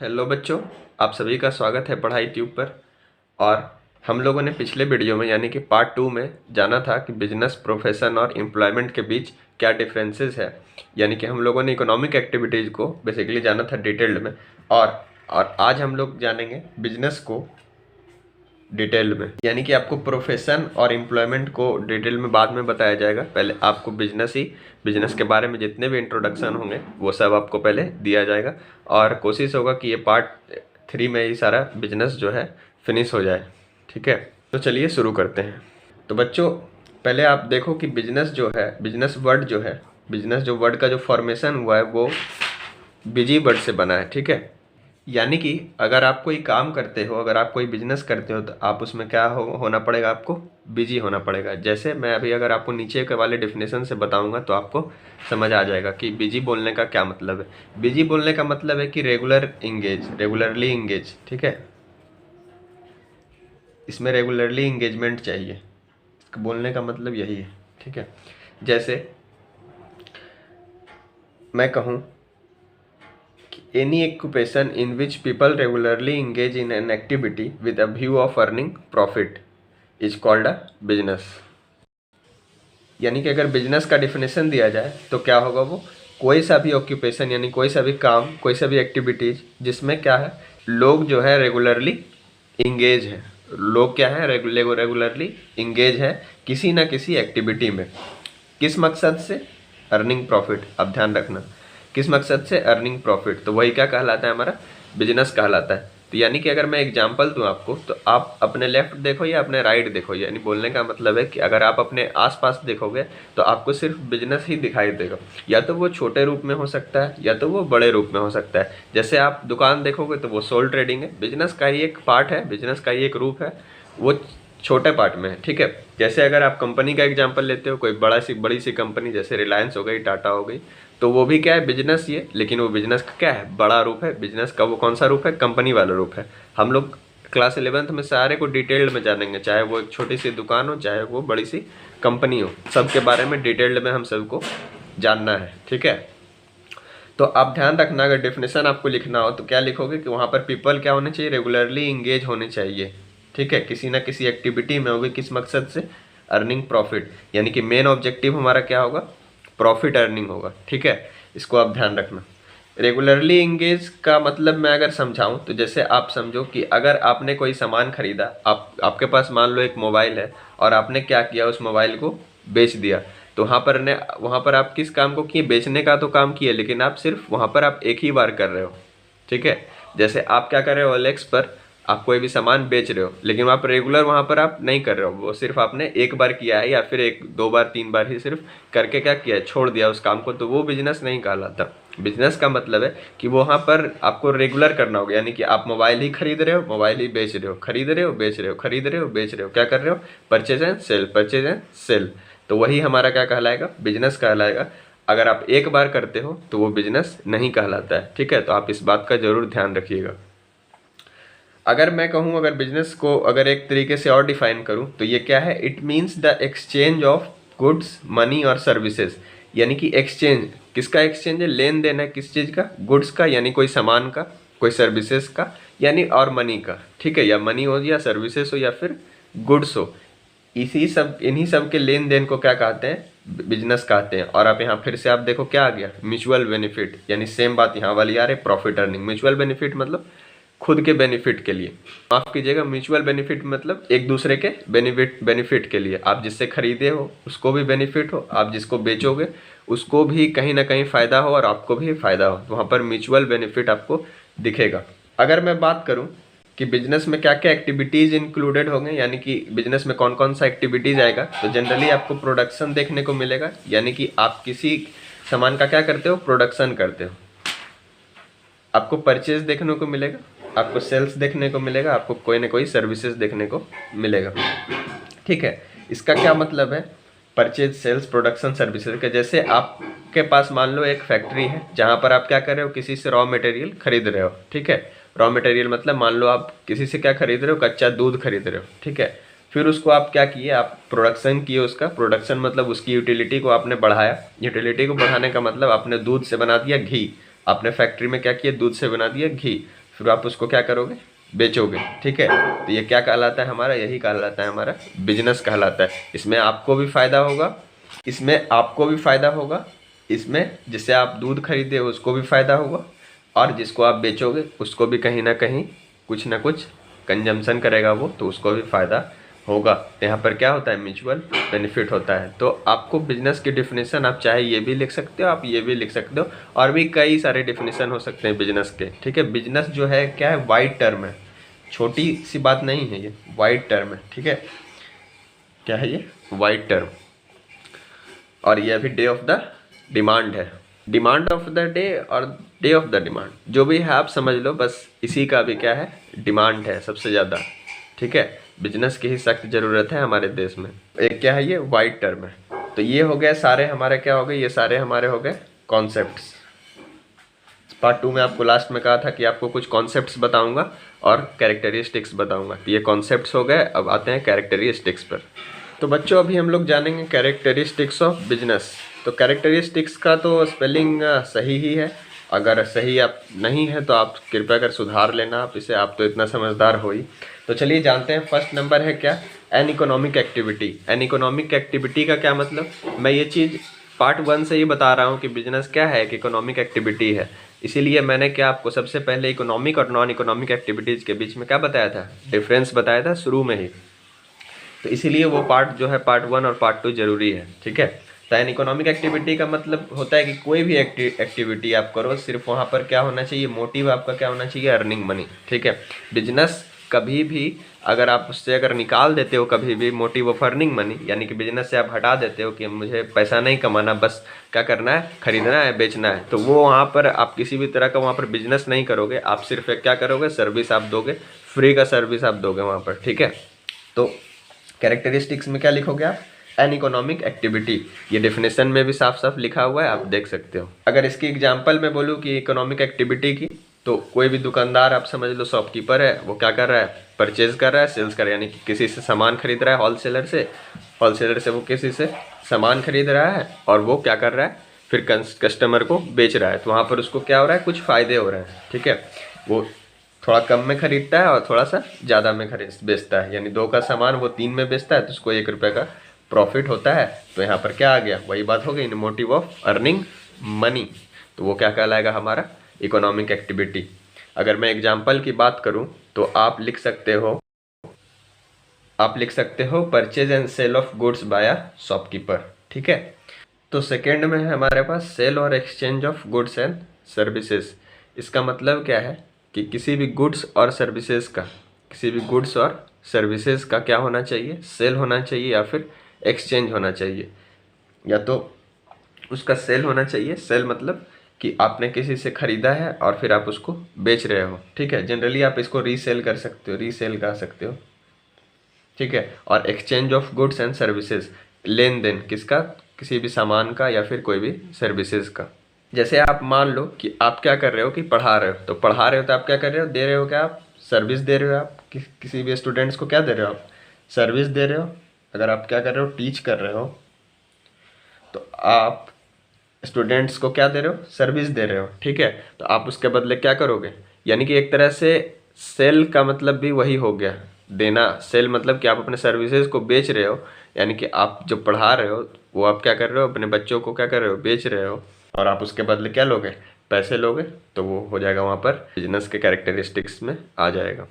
Hello बच्चों, आप सभी का स्वागत है पढ़ाई ट्यूब पर। और हम लोगों ने पिछले वीडियो में यानी कि पार्ट 2 में जाना था कि बिजनेस, प्रोफेशन और एम्प्लॉयमेंट के बीच क्या डिफरेंसेस है। यानी कि हम लोगों ने इकोनॉमिक एक्टिविटीज़ को बेसिकली जाना था डिटेल्ड में। और आज हम लोग जानेंगे बिजनेस को डिटेल में। यानी कि आपको प्रोफेशन और एम्प्लॉयमेंट को डिटेल में बाद में बताया जाएगा। पहले आपको बिजनेस के बारे में जितने भी इंट्रोडक्शन होंगे वो सब आपको पहले दिया जाएगा। और कोशिश होगा कि ये पार्ट 3 में ही सारा बिजनेस जो है फिनिश हो जाए। ठीक है, तो चलिए शुरू करते हैं। तो बच्चों, पहले आप देखो कि बिजनेस जो है, बिजनेस जो वर्ड का जो फॉर्मेशन हुआ है वो बिजी वर्ड से बना है। ठीक है, यानी कि अगर आप कोई काम करते हो, अगर आप कोई बिजनेस करते हो तो आप उसमें क्या होना पड़ेगा, आपको बिजी होना पड़ेगा। जैसे मैं अभी अगर आपको नीचे के वाले डेफिनेशन से बताऊंगा तो आपको समझ आ जाएगा कि बिजी बोलने का क्या मतलब है। बिजी बोलने का मतलब है कि रेगुलरली इंगेज। ठीक है, इसमें रेगुलरली इंगेजमेंट चाहिए, इसका बोलने का मतलब यही है। ठीक है, जैसे मैं कहूँ any occupation in which people regularly engage in an activity with a view of earning profit is called a business। यानी कि अगर बिजनेस का डिफिनेशन दिया जाए तो क्या होगा, वो कोई सा भी ऑक्यूपेशन यानी कोई सा भी काम, कोई सा भी एक्टिविटीज जिसमें क्या है, लोग जो है रेगुलरली इंगेज है। लोग क्या है, रेगुलरली इंगेज है किसी ना किसी एक्टिविटी में। किस मकसद से? Earning profit. अब ध्यान रखना, किस मकसद से? Earning profit. तो वही क्या कहलाता है, हमारा बिजनेस कहलाता है। तो यानी कि अगर मैं एग्जांपल दूं आपको, तो आप अपने लेफ्ट देखो या अपने राइट देखो। यानी बोलने का मतलब है कि अगर आप अपने आसपास देखोगे तो आपको सिर्फ बिजनेस ही दिखाई देगा। या तो वो छोटे रूप में हो सकता है या तो वो बड़े रूप में हो सकता है। जैसे आप दुकान देखोगे तो वो सोल ट्रेडिंग है, बिजनेस का ही एक पार्ट है, बिजनेस का ही एक रूप है, वो छोटे पार्ट में है। ठीक है, जैसे अगर आप कंपनी का एग्जांपल लेते हो, कोई बड़ी सी कंपनी जैसे रिलायंस हो गई, टाटा हो गई, तो वो भी क्या है, बिजनेस ही है। लेकिन वो बिजनेस का क्या है, बड़ा रूप है। बिजनेस का वो कौन सा रूप है? कंपनी वाला रूप है। हम लोग क्लास 11th में सारे को डिटेल्ड में जानेंगे, चाहे वो एक छोटी सी दुकान हो, चाहे वो बड़ी सी कंपनी हो, सबके बारे में डिटेल्ड में हम सबको जानना है। ठीक है, तो आप ध्यान रखना, अगर डेफिनेशन आपको लिखना हो तो क्या लिखोगे कि वहाँ पर पीपल क्या होने चाहिए, रेगुलरली इंगेज होने चाहिए। ठीक है, किसी ना किसी एक्टिविटी में होगी, किस मकसद से? Earning profit. यानी कि मेन ऑब्जेक्टिव हमारा क्या होगा? प्रॉफिट अर्निंग होगा। ठीक है, इसको आप ध्यान रखना। रेगुलरली इंगेज का मतलब मैं अगर समझाऊं तो जैसे आप समझो कि अगर आपने कोई सामान खरीदा, आपके पास मान लो एक मोबाइल है, और आपने क्या किया, उस मोबाइल को बेच दिया। तो वहाँ पर आप किस काम को किए? बेचने का तो काम किए, लेकिन आप सिर्फ वहाँ पर आप एक ही बार कर रहे हो। ठीक है, जैसे आप क्या कर रहे हो, OLX पर आप कोई भी सामान बेच रहे हो, लेकिन आप रेगुलर वहाँ पर आप नहीं कर रहे हो, वो सिर्फ आपने एक बार किया है, या फिर एक दो बार तीन बार ही सिर्फ करके क्या किया है, छोड़ दिया उस काम को, तो वो बिजनेस नहीं कहलाता। बिजनेस का मतलब है कि वहाँ पर आपको रेगुलर करना होगा। यानी कि आप मोबाइल ही खरीद रहे हो, मोबाइल ही बेच रहे हो, खरीद रहे हो, बेच रहे हो, खरीद रहे हो, बेच रहे हो, क्या कर रहे हो? Purchase and sale, purchase and sale. तो वही हमारा क्या कहलाएगा? बिजनेस कहलाएगा। अगर आप एक बार करते हो तो वो बिजनेस नहीं कहलाता है। ठीक है, तो आप इस बात का जरूर ध्यान रखिएगा। अगर मैं कहूँ, अगर बिजनेस को अगर एक तरीके से और डिफाइन करूँ तो ये क्या है, it means the exchange of goods, money और सर्विसेज। यानी कि एक्सचेंज, किसका एक्सचेंज है? लेन देन है, किस चीज़ का? गुड्स का, यानी कोई सामान का, कोई सर्विसेज का, यानी और मनी का। ठीक है, या मनी हो या सर्विसेज हो या फिर गुड्स हो, इन्हीं सब के लेन देन को क्या कहते हैं? बिजनेस कहते हैं। और आप यहाँ फिर से आप देखो क्या आ गया, म्यूचुअल बेनिफिट। यानी सेम बात यहाँ वाली आ रही, प्रॉफिट अर्निंग। म्यूचुअल बेनिफिट मतलब खुद के बेनिफिट के लिए, माफ कीजिएगा, म्यूचुअल बेनिफिट मतलब एक दूसरे के बेनिफिट के लिए। आप जिससे खरीदे हो उसको भी बेनिफिट हो, आप जिसको बेचोगे उसको भी कहीं ना कहीं फायदा हो, और आपको भी फायदा हो। तो वहाँ पर म्यूचुअल बेनिफिट आपको दिखेगा। अगर मैं बात करूँ कि बिजनेस में क्या क्या एक्टिविटीज इंक्लूडेड होंगे, यानी कि बिजनेस में कौन कौन सा एक्टिविटीज आएगा, तो जनरली आपको प्रोडक्शन देखने को मिलेगा। यानी कि आप किसी सामान का क्या करते हो? प्रोडक्शन करते हो। आपको परचेज देखने को मिलेगा, आपको सेल्स देखने को मिलेगा, आपको कोई ना कोई सर्विसेज देखने को मिलेगा। ठीक है, इसका क्या मतलब है? परचेज, सेल्स, प्रोडक्शन, सर्विसेज का। जैसे आपके पास मान लो एक फैक्ट्री है जहाँ पर आप क्या कर रहे हो, किसी से रॉ मटेरियल खरीद रहे हो। ठीक है, रॉ मटेरियल मतलब मान लो आप किसी से क्या खरीद रहे हो, कच्चा दूध खरीद रहे हो। ठीक है, फिर उसको आप क्या किए, आप प्रोडक्शन किए उसका। प्रोडक्शन मतलब उसकी यूटिलिटी को आपने बढ़ाया। यूटिलिटी को बढ़ाने का मतलब आपने दूध से बना दिया घी। आपने फैक्ट्री में क्या किया, दूध से बना दिया घी। फिर आप उसको क्या करोगे, बेचोगे। ठीक है, तो ये क्या कहलाता है हमारा, यही कहलाता है हमारा बिजनेस कहलाता है। इसमें आपको भी फायदा होगा, इसमें आपको भी फायदा होगा, इसमें जिससे आप दूध खरीदे उसको भी फायदा होगा, और जिसको आप बेचोगे उसको भी कहीं ना कुछ कंजम्पशन करेगा वो, तो उसको भी फायदा होगा। तो यहाँ पर क्या होता है, म्यूचुअल बेनिफिट होता है। तो आपको बिजनेस की डिफिनेशन आप चाहे ये भी लिख सकते हो, आप ये भी लिख सकते हो, और भी कई सारे डिफिनेशन हो सकते हैं बिजनेस के। ठीक है, बिजनेस जो है क्या है, वाइड टर्म है, छोटी सी बात नहीं है, ये वाइड टर्म है। ठीक है, क्या है ये, वाइड टर्म। और ये अभी डे ऑफ द डिमांड है, डिमांड ऑफ द डे और डे ऑफ द डिमांड, जो भी है आप समझ लो, बस इसी का भी क्या है, डिमांड है सबसे ज़्यादा। ठीक है, बिजनेस की ही सख्त ज़रूरत है हमारे देश में। एक क्या है, ये वाइड टर्म है। तो ये हो गए सारे हमारे, क्या हो गए, ये सारे हमारे हो गए कॉन्सेप्ट्स। पार्ट 2 में आपको लास्ट में कहा था कि आपको कुछ कॉन्सेप्ट्स बताऊंगा और कैरेक्टरिस्टिक्स बताऊंगा। तो ये कॉन्सेप्ट्स हो गए, अब आते हैं कैरेक्टरिस्टिक्स पर। तो बच्चों अभी हम लोग जानेंगे कैरेक्टरिस्टिक्स ऑफ बिजनेस। तो कैरेक्टरिस्टिक्स का तो स्पेलिंग सही ही है, अगर सही आप नहीं है तो आप कृपया कर सुधार लेना आप इसे, आप तो इतना समझदार हो ही। तो चलिए जानते हैं, फर्स्ट नंबर है क्या, an economic activity. An economic activity का क्या मतलब, मैं ये चीज़ पार्ट 1 से ही बता रहा हूँ कि बिजनेस क्या है, एक इकोनॉमिक एक्टिविटी है। इसीलिए मैंने क्या आपको सबसे पहले इकोनॉमिक और नॉन इकोनॉमिक एक्टिविटीज़ के बीच में क्या बताया था, डिफरेंस बताया था शुरू में ही। तो इसीलिए वो पार्ट जो है, पार्ट 1 और पार्ट 2 जरूरी है। ठीक है, तो एन इकोनॉमिक एक्टिविटी का मतलब होता है कि कोई भी एक्टिविटी आप करो, सिर्फ वहाँ पर क्या होना चाहिए, मोटिव आपका क्या होना चाहिए, अर्निंग मनी। ठीक है, बिजनेस कभी भी अगर आप उससे अगर निकाल देते हो कभी भी मोटिव ऑफ अर्निंग मनी, यानी कि बिजनेस से आप हटा देते हो कि मुझे पैसा नहीं कमाना, बस क्या करना है, खरीदना है, बेचना है, तो वो वहाँ पर आप किसी भी तरह का वहाँ पर बिजनेस नहीं करोगे, आप सिर्फ एक क्या करोगे, सर्विस आप दोगे, फ्री का सर्विस आप दोगे वहाँ पर। ठीक है, तो कैरेक्टरिस्टिक्स में क्या लिखोगे आप, एन इकोनॉमिक एक्टिविटी। ये डेफिनेशन में भी साफ साफ लिखा हुआ है, आप देख सकते हो। अगर इसकी एग्जांपल में बोलूँ कि इकोनॉमिक एक्टिविटी की, तो कोई भी दुकानदार आप समझ लो, शॉपकीपर है, वो क्या कर रहा है, परचेज कर रहा है, सेल्स कर रहा है, यानी कि किसी से सामान खरीद रहा है, होलसेलर से वो किसी से सामान खरीद रहा है, और वो क्या कर रहा है, फिर कस्टमर को बेच रहा है। तो वहाँ पर उसको क्या हो रहा है, कुछ फ़ायदे हो रहे हैं। ठीक है, वो थोड़ा कम में खरीदता है और थोड़ा सा ज़्यादा में खरीद बेचता है, यानी 2 का सामान वो 3 में बेचता है, तो उसको 1 रुपये का प्रॉफिट होता है। तो यहाँ पर क्या आ गया, वही बात हो गई, इन मोटिव ऑफ अर्निंग मनी। तो वो क्या कहलाएगा, हमारा इकोनॉमिक एक्टिविटी। अगर मैं एग्जाम्पल की बात करूँ तो आप लिख सकते हो purchase and sale of goods by a shopkeeper. ठीक है, तो सेकेंड में है हमारे पास सेल और exchange of goods and services. इसका मतलब क्या है कि किसी भी गुड्स और सर्विसेज का क्या होना चाहिए, सेल होना चाहिए या फिर एक्सचेंज होना चाहिए। या तो उसका सेल होना चाहिए, सेल मतलब कि आपने किसी से खरीदा है और फिर आप उसको बेच रहे हो। ठीक है, जनरली आप इसको रीसेल कर सकते हो, रीसेल कह सकते हो। ठीक है, और exchange of goods and services, लेन देन किसका, किसी भी सामान का या फिर कोई भी सर्विसेज का। जैसे आप मान लो कि आप क्या कर रहे हो कि पढ़ा रहे हो, तो आप क्या कर रहे हो, दे रहे हो क्या, आप सर्विस दे रहे हो, आप किसी भी स्टूडेंट्स को क्या दे रहे हो, आप सर्विस दे रहे हो। अगर आप क्या कर रहे हो, टीच कर रहे हो, तो आप स्टूडेंट्स को क्या दे रहे हो, सर्विस दे रहे हो। ठीक है, तो आप उसके बदले क्या करोगे, यानी कि एक तरह से सेल का मतलब भी वही हो गया, देना। सेल मतलब कि आप अपने सर्विसेज को बेच रहे हो, यानी कि आप जो पढ़ा रहे हो वो आप क्या कर रहे हो, अपने बच्चों को क्या कर रहे हो, बेच रहे हो, और आप उसके बदले क्या लोगे, पैसे लोगे। तो वो हो जाएगा वहाँ पर बिजनेस के कैरेक्टरिस्टिक्स में आ जाएगा।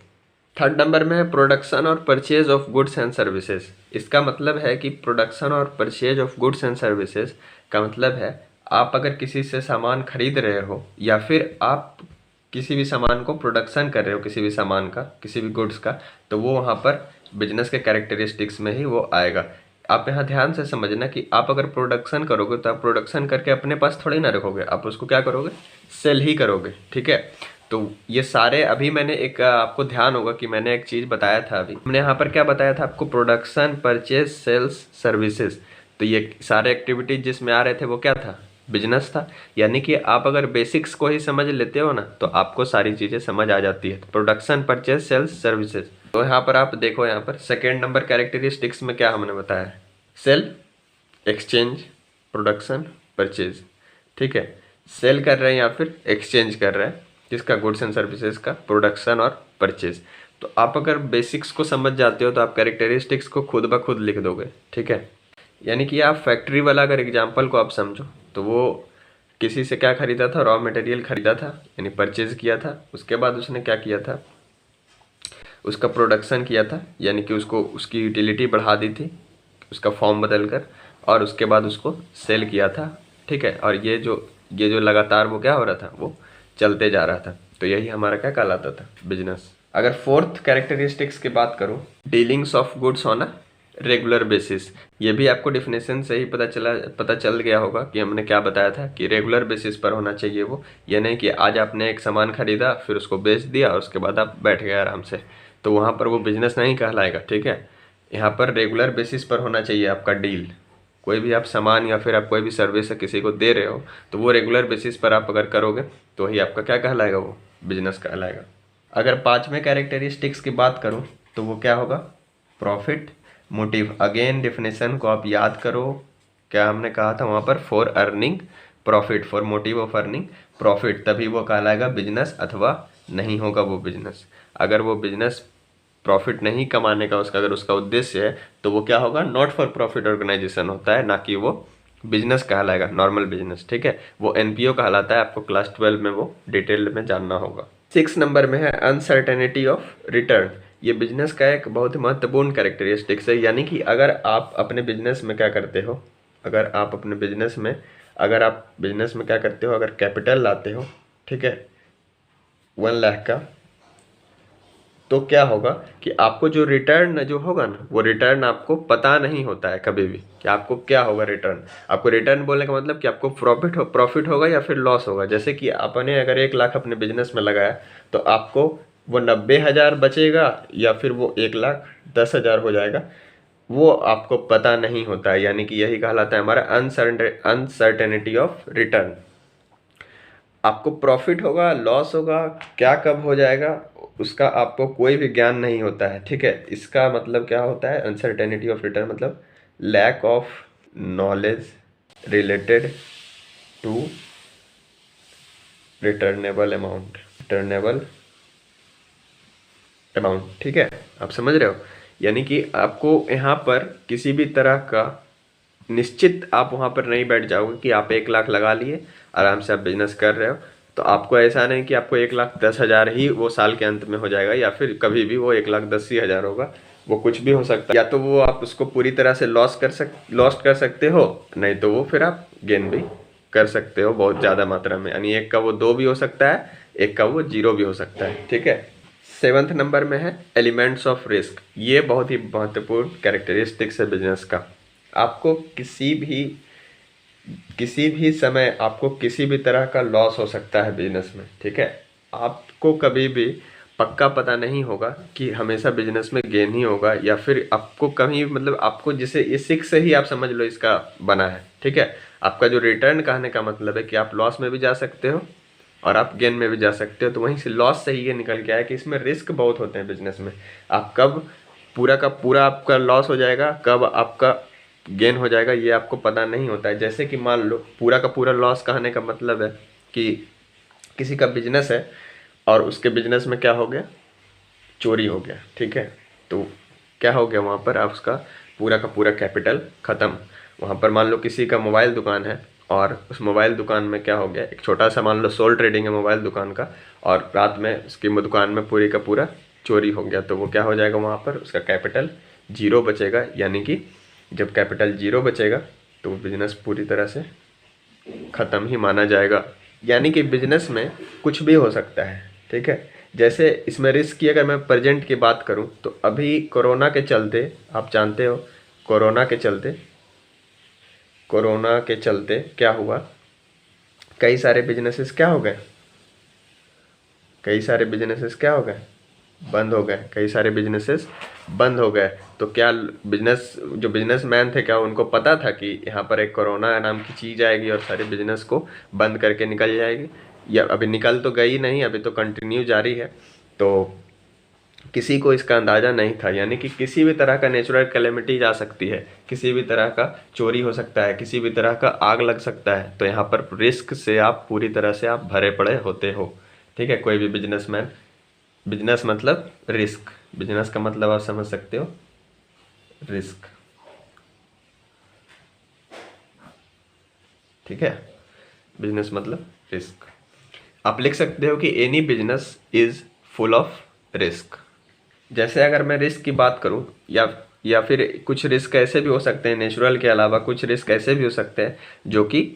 थर्ड नंबर में है प्रोडक्शन और purchase of goods and services. इसका मतलब है कि प्रोडक्शन और purchase of goods and services का मतलब है, आप अगर किसी से सामान खरीद रहे हो या फिर आप किसी भी सामान को प्रोडक्शन कर रहे हो, किसी भी सामान का, किसी भी गुड्स का, तो वो वहाँ पर बिजनेस के कैरेक्टरिस्टिक्स में ही वो आएगा। आप यहाँ ध्यान से समझना कि आप अगर प्रोडक्शन करोगे तो आप प्रोडक्शन करके अपने पास थोड़ी ना रखोगे, आप उसको क्या करोगे, सेल ही करोगे। ठीक है, तो ये सारे अभी मैंने एक आपको ध्यान होगा कि मैंने एक चीज़ बताया था, अभी हमने यहाँ पर क्या बताया था आपको, प्रोडक्शन, परचेज, सेल्स, सर्विसेज। तो ये सारे एक्टिविटीज जिसमें आ रहे थे वो क्या था, बिजनेस था। यानी कि आप अगर बेसिक्स को ही समझ लेते हो ना तो आपको सारी चीज़ें समझ आ जाती है। Production, purchase, sales, services. तो यहाँ पर आप देखो, यहाँ पर सेकेंड नंबर कैरेक्टरिस्टिक्स में क्या हमने बताया है, सेल, एक्सचेंज, प्रोडक्शन, परचेज। ठीक है, सेल कर रहे हैं या फिर एक्सचेंज कर रहे हैं, जिसका गुड्स एंड सर्विसेज का प्रोडक्शन और परचेज। तो आप अगर बेसिक्स को समझ जाते हो तो आप कैरेक्टरिस्टिक्स को खुद ब खुद लिख दोगे, ठीक है। यानी कि आप फैक्ट्री वाला अगर एग्जाम्पल को आप समझो तो वो किसी से क्या खरीदा था, रॉ मटेरियल खरीदा था यानी परचेज किया था। उसके बाद उसने क्या किया था, उसका प्रोडक्शन किया था यानी कि उसको उसकी यूटिलिटी बढ़ा दी थी उसका फॉर्म बदल कर, और उसके बाद उसको सेल किया था, ठीक है। और ये जो लगातार वो क्या हो रहा था, वो चलते जा रहा था। तो यही हमारा क्या कहलाता था, बिजनेस। अगर फोर्थ कैरेक्टरिस्टिक्स की बात करूं, dealings of goods on a regular basis. ये भी आपको डिफिनेशन से ही पता चल गया होगा कि हमने क्या बताया था कि रेगुलर बेसिस पर होना चाहिए वो। ये नहीं कि आज आपने एक सामान खरीदा फिर उसको बेच दिया और उसके बाद आप बैठ गए आराम से, तो वहाँ पर वो बिजनेस नहीं कहलाएगा, ठीक है। यहाँ पर रेगुलर बेसिस पर होना चाहिए आपका डील। कोई भी आप सामान या फिर आप कोई भी सर्विस किसी को दे रहे हो तो वो रेगुलर बेसिस पर आप अगर करोगे तो वही आपका क्या कहलाएगा, वो बिजनेस कहलाएगा। अगर पांचवें कैरेक्टरिस्टिक्स की बात करूं तो वो क्या होगा, प्रॉफिट मोटिव। अगेन डेफिनेशन को आप याद करो, क्या हमने कहा था वहाँ पर, for earning profit, for motive of earning profit, तभी वो कहलाएगा बिजनेस, अथवा नहीं होगा वो बिजनेस। अगर वो बिजनेस प्रॉफिट नहीं कमाने का उसका अगर उसका उद्देश्य है तो वो क्या होगा, नॉट फॉर प्रॉफिट ऑर्गेनाइजेशन होता है, ना कि वो बिजनेस कहलाएगा, नॉर्मल बिजनेस, ठीक है। वो एनपीओ कहलाता है, आपको क्लास 12 में वो डिटेल में जानना होगा। 6 नंबर में है अनसर्टेनिटी ऑफ रिटर्न। ये बिजनेस का एक बहुत ही महत्वपूर्ण कैरेक्टरिस्टिक्स है। यानी कि अगर आप अपने बिजनेस में क्या करते हो, अगर आप बिजनेस में क्या करते हो, अगर कैपिटल लाते हो, ठीक है, 1 लाख का, तो क्या होगा कि आपको जो रिटर्न जो होगा ना, वो रिटर्न आपको पता नहीं होता है कभी भी कि आपको क्या होगा रिटर्न। आपको रिटर्न बोलने का मतलब कि आपको प्रॉफिट होगा या फिर लॉस होगा। जैसे कि आपने अगर 1 लाख अपने बिजनेस में लगाया तो आपको वो 90,000 बचेगा या फिर वो 1,10,000 हो जाएगा, वो आपको पता नहीं होता है। यानी कि यही कहलाता है हमारा अनसर्टेनिटी ऑफ रिटर्न। आपको प्रॉफिट होगा, लॉस होगा, क्या कब हो जाएगा, उसका आपको कोई भी ज्ञान नहीं होता है, ठीक है। इसका मतलब क्या होता है, अनसर्टेनिटी ऑफ रिटर्न मतलब lack of knowledge related to returnable amount, ठीक है। आप समझ रहे हो, यानी कि आपको यहाँ पर किसी भी तरह का निश्चित आप वहाँ पर नहीं बैठ जाओगे कि आप 1 लाख लगा लिए, आराम से आप बिजनेस कर रहे हो, तो आपको ऐसा नहीं कि आपको 1,10,000 ही वो साल के अंत में हो जाएगा, या फिर कभी भी वो 1,10,000 होगा। वो कुछ भी हो सकता है, या तो वो आप उसको पूरी तरह से लॉस कर सकते हो, नहीं तो वो फिर आप गेन भी कर सकते हो बहुत ज़्यादा मात्रा में। यानी एक का वो 2 भी हो सकता है, एक का वो 0 भी हो सकता है, ठीक है। 7th नंबर में है एलिमेंट्स ऑफ रिस्क। ये बहुत ही महत्वपूर्ण कैरेक्टरिस्टिक्स है बिजनेस का। आपको किसी भी समय आपको किसी भी तरह का लॉस हो सकता है बिजनेस में, ठीक है। आपको कभी भी पक्का पता नहीं होगा कि हमेशा बिजनेस में गेन ही होगा, या फिर आपको कभी मतलब आपको, जिसे ये 6 से ही आप समझ लो इसका बना है, ठीक है। आपका जो रिटर्न कहने का मतलब है कि आप लॉस में भी जा सकते हो और आप गेन में भी जा सकते हो। तो वहीं से लॉस से ही ये निकल के आया कि इसमें रिस्क बहुत होते हैं बिजनेस में। आप कब पूरा का पूरा आपका लॉस हो जाएगा, कब आपका गेन हो जाएगा, ये आपको पता नहीं होता है। जैसे कि मान लो पूरा का पूरा लॉस कहने का मतलब है कि किसी का बिजनेस है और उसके बिजनेस में क्या हो गया, चोरी हो गया, ठीक है। तो क्या हो गया, वहाँ पर आप उसका पूरा का पूरा कैपिटल ख़त्म। वहाँ पर मान लो किसी का मोबाइल दुकान है और उस मोबाइल दुकान में क्या हो गया, एक छोटा सा मान लो सोल ट्रेडिंग है मोबाइल दुकान का, और रात में उसकी दुकान में पूरी का पूरा चोरी हो गया, तो वो क्या हो जाएगा, वहाँ पर उसका कैपिटल 0 बचेगा। यानी कि जब कैपिटल 0 बचेगा तो वो बिजनेस पूरी तरह से ख़त्म ही माना जाएगा। यानी कि बिजनेस में कुछ भी हो सकता है, ठीक है। जैसे इसमें रिस्क की अगर मैं प्रेजेंट की बात करूं तो अभी कोरोना के चलते, आप जानते हो कोरोना के चलते क्या हुआ, कई सारे बिजनेसेस क्या हो गए, बंद हो गए, कई सारे बिजनेसेस बंद हो गए। तो क्या जो बिजनेसमैन थे, क्या उनको पता था कि यहाँ पर एक कोरोना नाम की चीज़ आएगी और सारे बिजनेस को बंद करके निकल जाएगी? या अभी निकल तो गई नहीं, अभी तो कंटिन्यू जारी है। तो किसी को इसका अंदाज़ा नहीं था। यानी कि किसी भी तरह का नेचुरल कैलेमिटी जा सकती है, किसी भी तरह का चोरी हो सकता है, किसी भी तरह का आग लग सकता है। तो यहाँ पर रिस्क से आप पूरी तरह से आप भरे पड़े होते हो, ठीक है, कोई भी बिजनेसमैन, बिजनेस मतलब रिस्क, बिजनेस का मतलब आप समझ सकते हो रिस्क, ठीक है, बिजनेस मतलब रिस्क। आप लिख सकते हो कि any business is full of risk. जैसे अगर मैं रिस्क की बात करूं, या फिर कुछ रिस्क ऐसे भी हो सकते हैं नेचुरल के अलावा, कुछ रिस्क ऐसे भी हो सकते हैं जो कि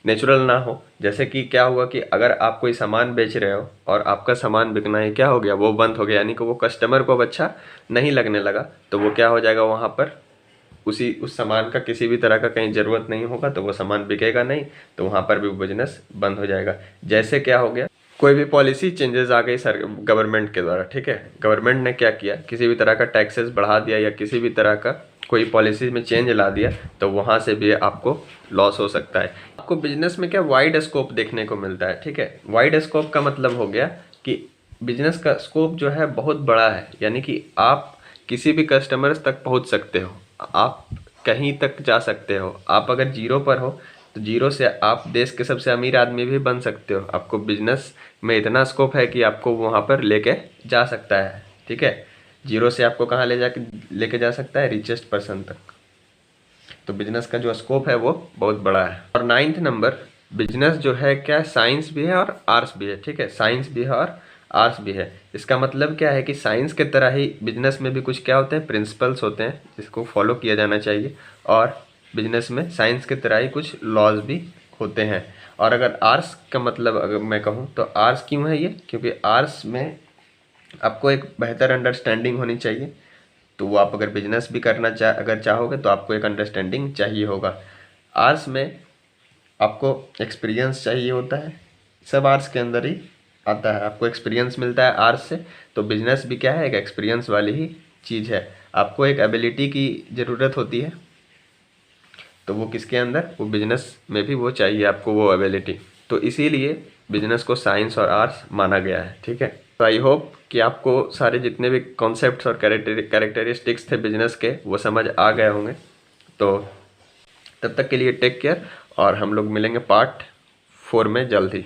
नेचुरल ना हो। जैसे कि क्या हुआ कि अगर आप कोई सामान बेच रहे हो और आपका सामान बिकना ही क्या हो गया, वो बंद हो गया, यानी कि वो कस्टमर को अब अच्छा नहीं लगने लगा, तो वो क्या हो जाएगा, वहाँ पर उस सामान का किसी भी तरह का कहीं ज़रूरत नहीं होगा, तो वो सामान बिकेगा नहीं, तो वहाँ पर भी वो बिजनेस बंद हो जाएगा। जैसे क्या हो गया, कोई भी पॉलिसी चेंजेस आ गई सर गवर्नमेंट के द्वारा, ठीक है, गवर्नमेंट ने क्या किया, किसी भी तरह का टैक्सेस बढ़ा दिया या किसी भी तरह का कोई पॉलिसी में चेंज ला दिया, तो वहाँ से भी आपको लॉस हो सकता है। आपको बिजनेस में क्या वाइड स्कोप देखने को मिलता है, ठीक है। वाइड स्कोप का मतलब हो गया कि बिजनेस का स्कोप जो है बहुत बड़ा है, यानी कि आप किसी भी कस्टमर्स तक पहुँच सकते हो, आप कहीं तक जा सकते हो। आप अगर जीरो पर हो तो जीरो से आप देश के सबसे अमीर आदमी भी बन सकते हो। आपको बिजनेस में इतना स्कोप है कि आपको वहाँ पर लेके जा सकता है, ठीक है। जीरो से आपको कहाँ लेके जा सकता है, रिचेस्ट पर्सन तक। तो बिजनेस का जो स्कोप है वो बहुत बड़ा है। और 9th नंबर, बिजनेस जो है क्या, साइंस भी है और आर्ट्स भी है, ठीक है, साइंस भी है और आर्ट्स भी है। इसका मतलब क्या है कि साइंस के तरह ही बिजनेस में भी कुछ क्या होते हैं, प्रिंसिपल्स होते हैं जिसको फॉलो किया जाना चाहिए, और बिजनेस में साइंस के तरह ही कुछ लॉज भी होते हैं। और अगर आर्ट्स का मतलब अगर मैं कहूँ तो आर्ट्स क्यों है ये, क्योंकि आर्ट्स में आपको एक बेहतर अंडरस्टैंडिंग होनी चाहिए। तो वो आप अगर बिजनेस भी करना अगर चाहोगे तो आपको एक अंडरस्टैंडिंग चाहिए होगा। आर्ट्स में आपको एक्सपीरियंस चाहिए होता है, सब आर्ट्स के अंदर ही आता है, आपको एक्सपीरियंस मिलता है आर्ट्स से। तो बिजनेस भी क्या है, एक एक्सपीरियंस वाली ही चीज़ है। आपको एक एबिलिटी की ज़रूरत होती है, तो वो किसके अंदर, वो बिजनेस में भी वो चाहिए आपको, वो एबिलिटी। तो इसीलिए बिजनेस को साइंस और आर्ट्स माना गया है, ठीक है। तो आई होप कि आपको सारे जितने भी कॉन्सेप्ट्स और कैरेक्टरिस्टिक्स थे बिजनेस के वो समझ आ गए होंगे। तो तब तक के लिए टेक केयर, और हम लोग मिलेंगे पार्ट 4 में जल्द ही।